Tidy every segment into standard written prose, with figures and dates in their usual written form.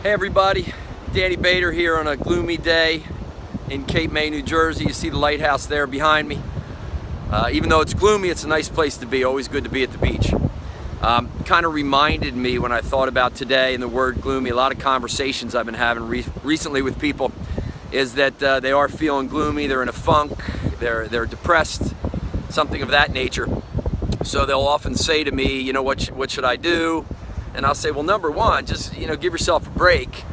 Hey everybody, Danny Bader here on a gloomy day in Cape May, New Jersey. You see the lighthouse there behind me. Even though it's gloomy, it's a nice place to be. Always good to be at the beach. Kind of reminded me when I thought about today and the word gloomy, a lot of conversations I've been having recently with people is that they are feeling gloomy, they're in a funk, they're depressed, something of that nature. So they'll often say to me, you know, what should I do? And I'll say, well, number one, just, you know, give yourself a break.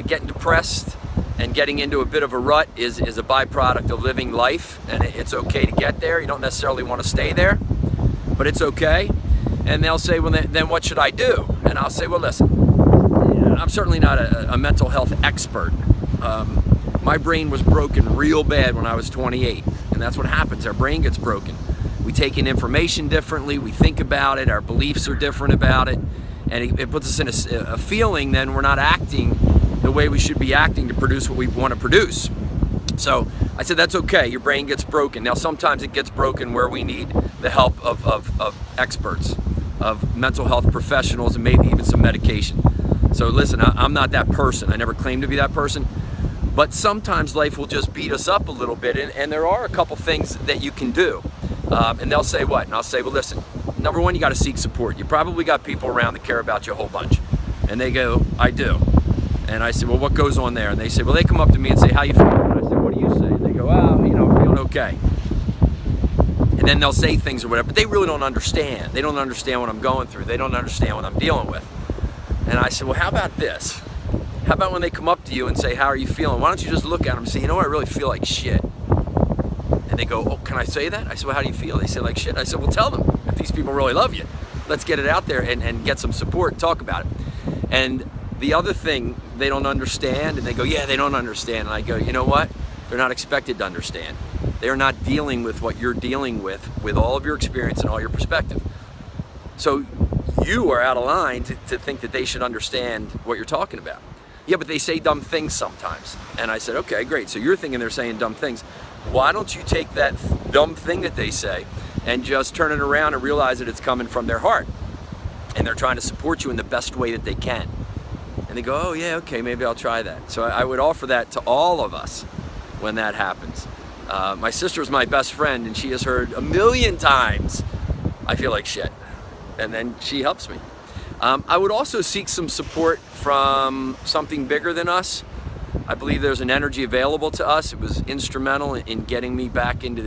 Getting depressed and getting into a bit of a rut is a byproduct of living life, and it's okay to get there. You don't necessarily want to stay there, but it's okay. And they'll say, well, then what should I do? And I'll say, well, listen, I'm certainly not a mental health expert. My brain was broken real bad when I was 28, and that's what happens. Our brain gets broken. We take in information differently, we think about it, our beliefs are different about it, and it puts us in a feeling then we're not acting the way we should be acting to produce what we want to produce. So I said, that's okay, your brain gets broken. Now sometimes it gets broken where we need the help of experts, of mental health professionals, and maybe even some medication. So listen, I'm not that person. I never claimed to be that person. But sometimes life will just beat us up a little bit, and there are a couple things that you can do. And they'll say what? And I'll say, well, listen, number one, you got to seek support. You probably got people around that care about you a whole bunch. And they go, I do. And I say, well, what goes on there? And they say, well, they come up to me and say, how you feeling? And I say, what do you say? And they go, you know, I'm feeling okay. And then they'll say things or whatever, but they really don't understand. They don't understand what I'm going through. They don't understand what I'm dealing with. And I said, well, how about this? How about when they come up to you and say, how are you feeling? Why don't you just look at them and say, you know what, I really feel like shit. And they go, oh, can I say that? I said, well, how do you feel? They say like shit. I said, well, tell them. If these people really love you, let's get it out there and get some support and talk about it. And the other thing they don't understand, and they go, yeah, they don't understand. And I go, you know what? They're not expected to understand. They're not dealing with what you're dealing with all of your experience and all your perspective. So you are out of line to think that they should understand what you're talking about. Yeah, but they say dumb things sometimes. And I said, okay, great. So you're thinking they're saying dumb things. Why don't you take that dumb thing that they say and just turn it around and realize that it's coming from their heart, and they're trying to support you in the best way that they can. And they go, oh yeah, okay, maybe I'll try that. So I would offer that to all of us when that happens. My sister is my best friend, and she has heard a million times, I feel like shit. And then she helps me. I would also seek some support from something bigger than us. I believe there's an energy available to us. It was instrumental in getting me back into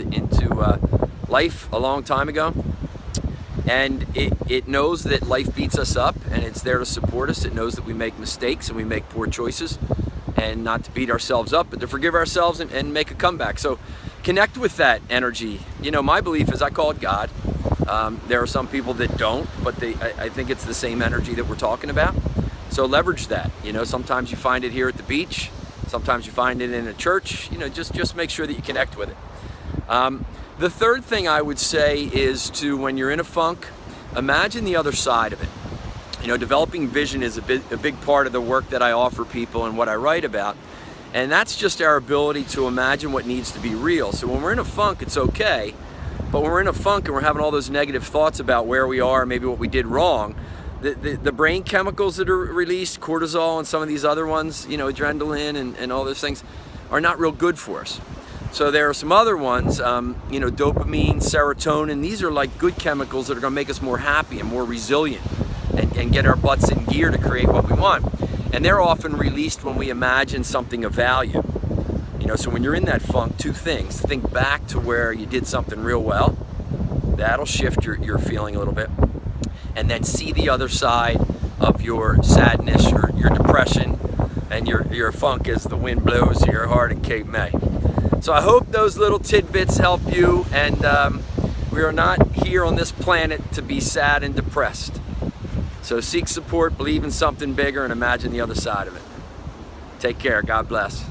life a long time ago. And it knows that life beats us up, and it's there to support us. It knows that we make mistakes and we make poor choices, and not to beat ourselves up, but to forgive ourselves and make a comeback. So connect with that energy. You know, my belief is I call it God. There are some people that don't, but I think it's the same energy that we're talking about. So leverage that. You know, sometimes you find it here at the beach. Sometimes you find it in a church. You know, just make sure that you connect with it. The third thing I would say is to, when you're in a funk, imagine the other side of it. You know, developing vision is a big part of the work that I offer people and what I write about. And that's just our ability to imagine what needs to be real. So when we're in a funk, it's okay. But when we're in a funk and we're having all those negative thoughts about where we are, maybe what we did wrong, the brain chemicals that are released, cortisol and some of these other ones, you know, adrenaline and all those things, are not real good for us. So there are some other ones, you know, dopamine, serotonin. These are like good chemicals that are going to make us more happy and more resilient and get our butts in gear to create what we want. And they're often released when we imagine something of value. You know, so when you're in that funk, two things. Think back to where you did something real well. That'll shift your feeling a little bit. And then see the other side of your sadness, your depression, and your funk as the wind blows to your heart in Cape May. So I hope those little tidbits help you, and we are not here on this planet to be sad and depressed. So seek support, believe in something bigger, and imagine the other side of it. Take care. God bless.